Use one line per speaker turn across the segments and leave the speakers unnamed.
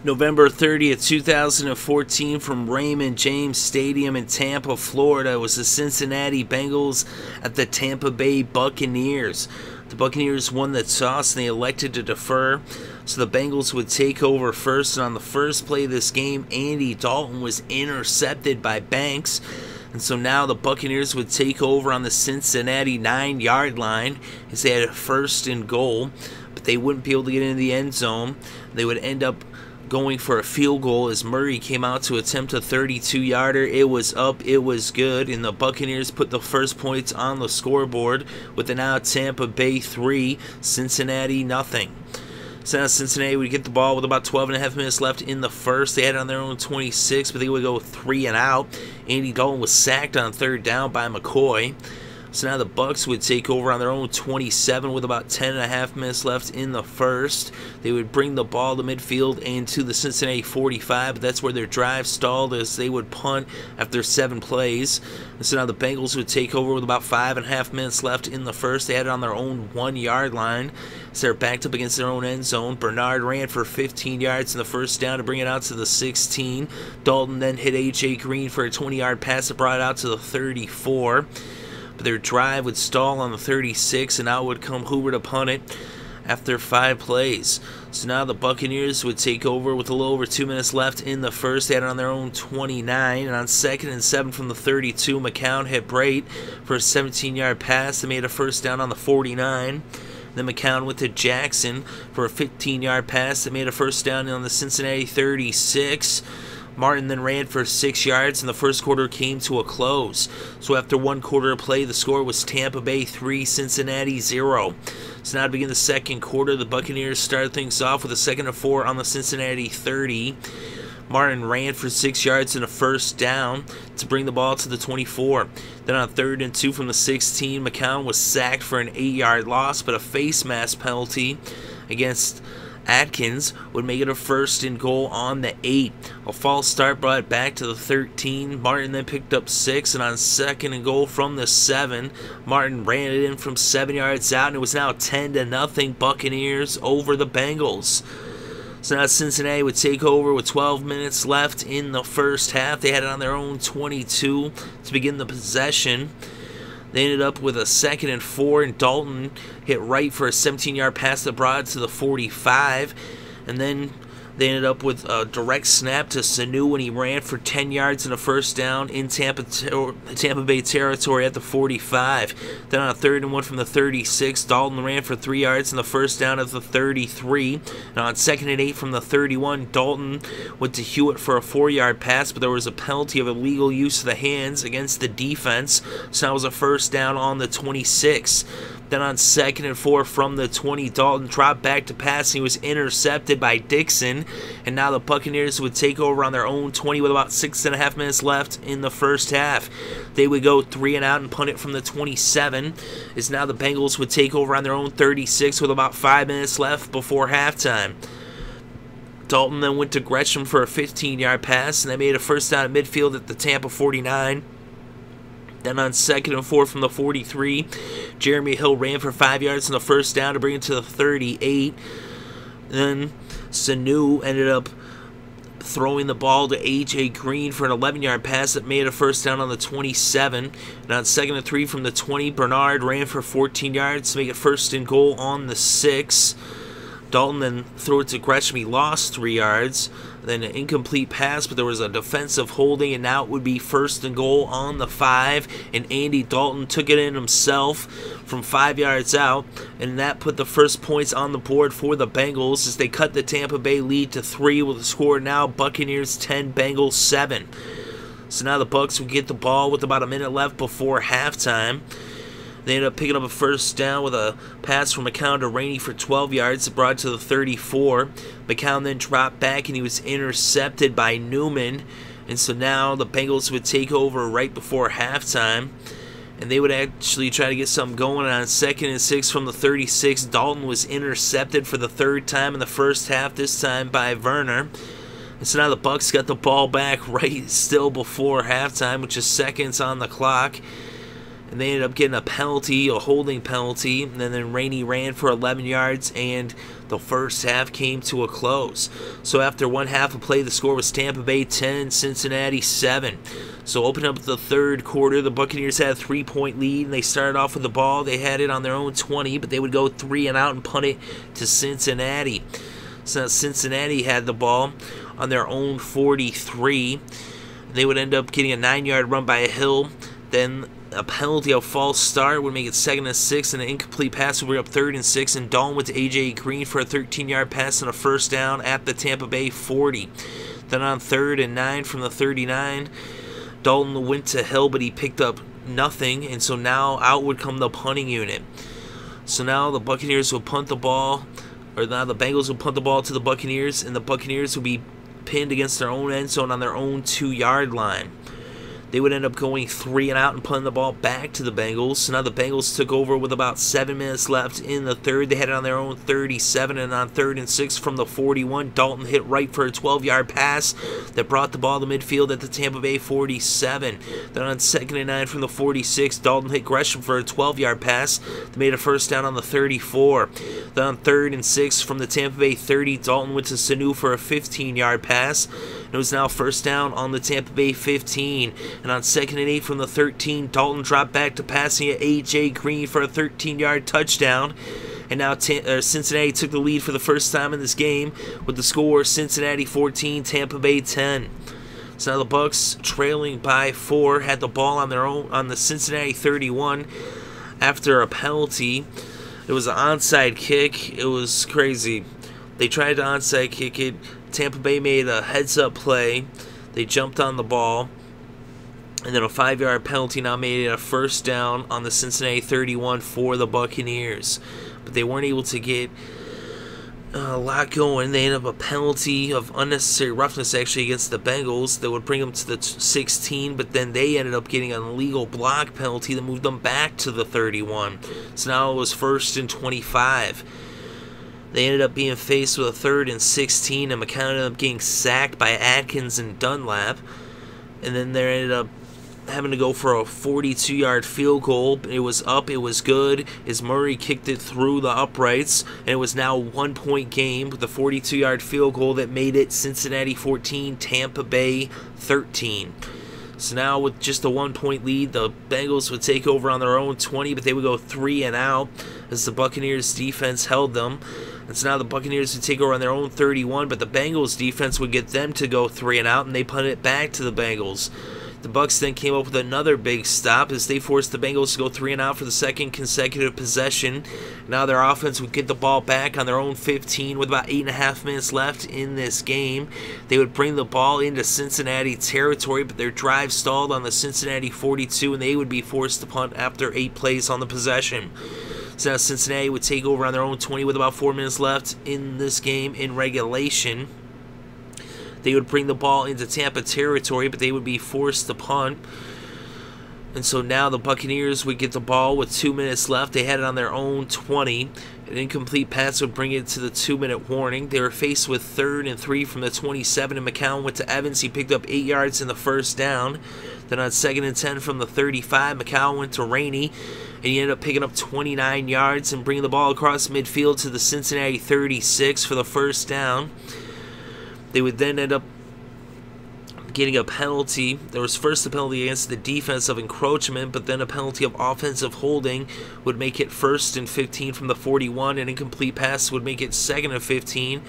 November 30th, 2014, from Raymond James Stadium in Tampa, Florida, was the Cincinnati Bengals at the Tampa Bay Buccaneers. The Buccaneers won the toss and they elected to defer, so the Bengals would take over first. And on the first play of this game, Andy Dalton was intercepted by Banks. And so now the Buccaneers would take over on the Cincinnati 9-yard line as they had a first and goal, but they wouldn't be able to get into the end zone. They would end up going for a field goal as Murray came out to attempt a 32-yarder. It was up, it was good, and the Buccaneers put the first points on the scoreboard with the now Tampa Bay 3, Cincinnati nothing. So now Cincinnati would get the ball with about 12.5 minutes left in the first. They had it on their own 26, but they would go 3 and out. Andy Dalton was sacked on third down by McCoy. So now the Bucs would take over on their own 27 with about 10.5 minutes left in the first. They would bring the ball to midfield and to the Cincinnati 45, but that's where their drive stalled as they would punt after 7 plays. And so now the Bengals would take over with about 5.5 minutes left in the first. They had it on their own 1-yard line. So they're backed up against their own end zone. Bernard ran for 15 yards in the first down to bring it out to the 16. Dalton then hit A.J. Green for a 20-yard pass that brought it out to the 34. Their drive would stall on the 36, and out would come Hoover to punt it after 5 plays. So now the Buccaneers would take over with a little over 2 minutes left in the first. They had it on their own 29, and on 2nd and 7 from the 32, McCown hit Wright for a 17-yard pass that made a first down on the 49. Then McCown went to Jackson for a 15-yard pass that made a first down on the Cincinnati 36. Martin then ran for 6 yards, and the first quarter came to a close. So after 1 quarter of play, the score was Tampa Bay 3, Cincinnati 0. So now to begin the second quarter, the Buccaneers started things off with a 2nd and 4 on the Cincinnati 30. Martin ran for 6 yards and a first down to bring the ball to the 24. Then on 3rd and 2 from the 16, McCown was sacked for an 8-yard loss, but a face mask penalty against Atkins would make it a 1st and goal on the 8. A false start brought it back to the 13. Martin then picked up 6, and on 2nd and goal from the 7, Martin ran it in from 7 yards out, and it was now 10-0 Buccaneers over the Bengals. So now Cincinnati would take over with 12 minutes left in the first half. They had it on their own 22 to begin the possession. They ended up with a 2nd and 4, and Dalton hit Wright for a 17-yard pass that brought it to the 45. And then they ended up with a direct snap to Sanu when he ran for 10 yards and a first down in Tampa Bay territory at the 45. Then on 3rd and 1 from the 36, Dalton ran for 3 yards and the first down at the 33. And on 2nd and 8 from the 31, Dalton went to Hewitt for a 4-yard pass, but there was a penalty of illegal use of the hands against the defense, so that was a first down on the 26. Then on 2nd and 4 from the 20, Dalton dropped back to pass, and he was intercepted by Dixon. And now the Buccaneers would take over on their own 20 with about 6.5 minutes left in the first half. They would go 3 and out and punt it from the 27. As now the Bengals would take over on their own 36 with about 5 minutes left before halftime. Dalton then went to Gresham for a 15-yard pass, and they made a first down at midfield at the Tampa 49. Then on 2nd and 4 from the 43, Jeremy Hill ran for 5 yards on the first down to bring it to the 38. Then Sanu ended up throwing the ball to A.J. Green for an 11-yard pass that made a first down on the 27. And on 2nd and 3 from the 20, Bernard ran for 14 yards to make it 1st and goal on the 6. Dalton then threw it to Gresham. He lost 3 yards. Then an incomplete pass, but there was a defensive holding, and now it would be 1st and goal on the 5. And Andy Dalton took it in himself from 5 yards out, and that put the first points on the board for the Bengals as they cut the Tampa Bay lead to 3 with the score now Buccaneers 10, Bengals 7. So now the Bucs would get the ball with about a minute left before halftime. They ended up picking up a first down with a pass from McCown to Rainey for 12 yards, brought to the 34. McCown then dropped back, and he was intercepted by Newman. And so now the Bengals would take over right before halftime, and they would actually try to get something going on 2nd and 6 from the 36. Dalton was intercepted for the 3rd time in the first half, this time by Werner. And so now the Bucs got the ball back right still before halftime, with just seconds on the clock. And they ended up getting a penalty, a holding penalty, and then Rainey ran for 11 yards, and the first half came to a close. So after one half of play, the score was Tampa Bay 10, Cincinnati 7. So opening up the third quarter, the Buccaneers had a 3-point lead, and they started off with the ball. They had it on their own 20, but they would go 3 and out and punt it to Cincinnati. So now Cincinnati had the ball on their own 43. They would end up getting a 9-yard run by Hill. Then a penalty, a false start would make it 2nd and 6, and an incomplete pass would bring up 3rd and 6, and Dalton went to A.J. Green for a 13-yard pass and a first down at the Tampa Bay 40. Then on 3rd and 9 from the 39, Dalton went to Hill, but he picked up nothing, and so now out would come the punting unit. So now the Buccaneers will punt the ball, or now the Bengals will punt the ball to the Buccaneers, and the Buccaneers will be pinned against their own end zone on their own 2-yard line. They would end up going 3 and out and punting the ball back to the Bengals. So now the Bengals took over with about 7 minutes left in the third. They had it on their own 37, and on 3rd and 6 from the 41, Dalton hit Wright for a 12-yard pass that brought the ball to midfield at the Tampa Bay 47. Then on 2nd and 9 from the 46, Dalton hit Gresham for a 12-yard pass that made a first down on the 34. Then on 3rd and 6 from the Tampa Bay 30, Dalton went to Sanu for a 15-yard pass. It was now first down on the Tampa Bay 15. And on 2nd and 8 from the 13, Dalton dropped back to passing at A.J. Green for a 13-yard touchdown. And now Cincinnati took the lead for the first time in this game with the score Cincinnati 14, Tampa Bay 10. So now the Bucks, trailing by 4, had the ball on their own on the Cincinnati 31 after a penalty. It was an onside kick. It was crazy. They tried to onside kick it. Tampa Bay made a heads-up play. They jumped on the ball. And then a 5-yard penalty now made it a first down on the Cincinnati 31 for the Buccaneers. But they weren't able to get a lot going. They ended up a penalty of unnecessary roughness actually against the Bengals that would bring them to the 16, but then they ended up getting an illegal block penalty that moved them back to the 31. So now it was 1st and 25. They ended up being faced with a 3rd and 16, and McCown ended up getting sacked by Atkins and Dunlap. And then they ended up having to go for a 42-yard field goal. It was up, it was good, as Murray kicked it through the uprights, and it was now a 1-point game with a 42-yard field goal that made it Cincinnati 14, Tampa Bay 13. So now with just a 1-point lead, the Bengals would take over on their own 20, but they would go 3 and out as the Buccaneers defense held them. And so now the Buccaneers would take over on their own 31, but the Bengals defense would get them to go 3 and out, and they punted it back to the Bengals. The Bucs then came up with another big stop as they forced the Bengals to go 3 and out for the second consecutive possession. Now their offense would get the ball back on their own 15 with about 8.5 minutes left in this game. They would bring the ball into Cincinnati territory, but their drive stalled on the Cincinnati 42, and they would be forced to punt after 8 plays on the possession. So now Cincinnati would take over on their own 20 with about 4 minutes left in this game in regulation. They would bring the ball into Tampa territory, but they would be forced to punt. And so now the Buccaneers would get the ball with 2 minutes left. They had it on their own 20. An incomplete pass would bring it to the 2-minute warning. They were faced with 3rd and 3 from the 27, and McCown went to Evans. He picked up 8 yards in the first down. Then on 2nd and 10 from the 35, McCown went to Rainey, and he ended up picking up 29 yards and bringing the ball across midfield to the Cincinnati 36 for the first down. They would then end up getting a penalty. There was first a penalty against the defense of encroachment, but then a penalty of offensive holding would make it 1st and 15 from the 41. An incomplete pass would make it 2nd and 15.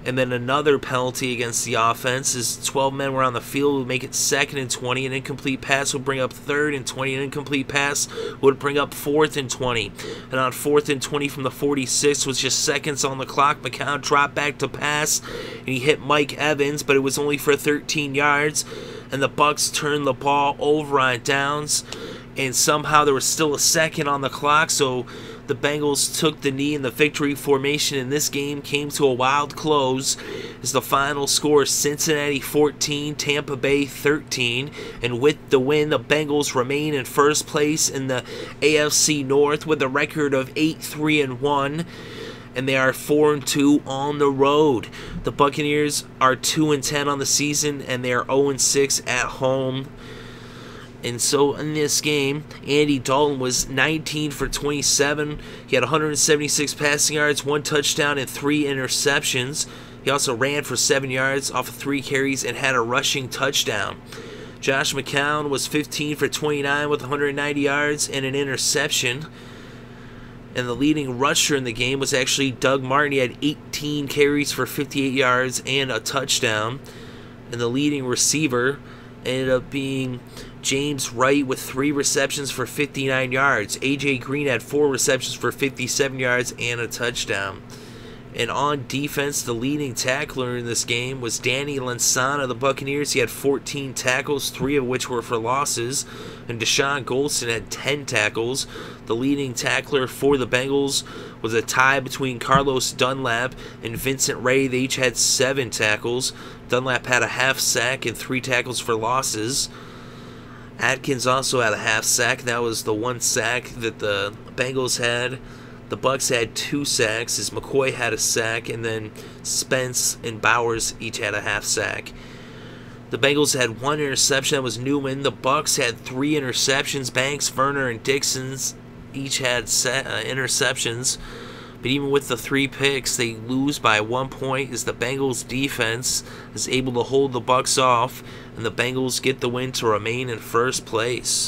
And then another penalty against the offense as 12 men were on the field would make it 2nd and 20. An incomplete pass would bring up 3rd and 20. An incomplete pass would bring up 4th and 20. And on 4th and 20 from the 46 was just seconds on the clock. McCown dropped back to pass, and he hit Mike Evans, but it was only for 13 yards. And the Bucs turned the ball over on downs, and somehow there was still a second on the clock, so the Bengals took the knee, and the victory formation in this game came to a wild close as the final score is Cincinnati 14, Tampa Bay 13. And with the win, the Bengals remain in first place in the AFC North with a record of 8-3-1. And they are 4-2 on the road. The Buccaneers are 2-10 on the season, and they are 0-6 at home. And so in this game, Andy Dalton was 19 for 27. He had 176 passing yards, 1 touchdown, and 3 interceptions. He also ran for 7 yards off of 3 carries and had a rushing touchdown. Josh McCown was 15 for 29 with 190 yards and an interception. And the leading rusher in the game was actually Doug Martin. He had 18 carries for 58 yards and a touchdown. And the leading receiver ended up being James Wright with 3 receptions for 59 yards. A.J. Green had 4 receptions for 57 yards and a touchdown. And on defense, the leading tackler in this game was Danny Lansana of the Buccaneers. He had 14 tackles, 3 of which were for losses. And Deshaun Golston had 10 tackles. The leading tackler for the Bengals was a tie between Carlos Dunlap and Vincent Ray. They each had 7 tackles. Dunlap had a half sack and 3 tackles for losses. Atkins also had a half sack. That was the 1 sack that the Bengals had. The Bucs had 2 sacks, as McCoy had a sack, and then Spence and Bowers each had a half sack. The Bengals had 1 interception. That was Newman. The Bucs had 3 interceptions. Banks, Verner, and Dixons each had interceptions. But even with the 3 picks, they lose by 1 point as the Bengals defense is able to hold the Bucs off, and the Bengals get the win to remain in first place.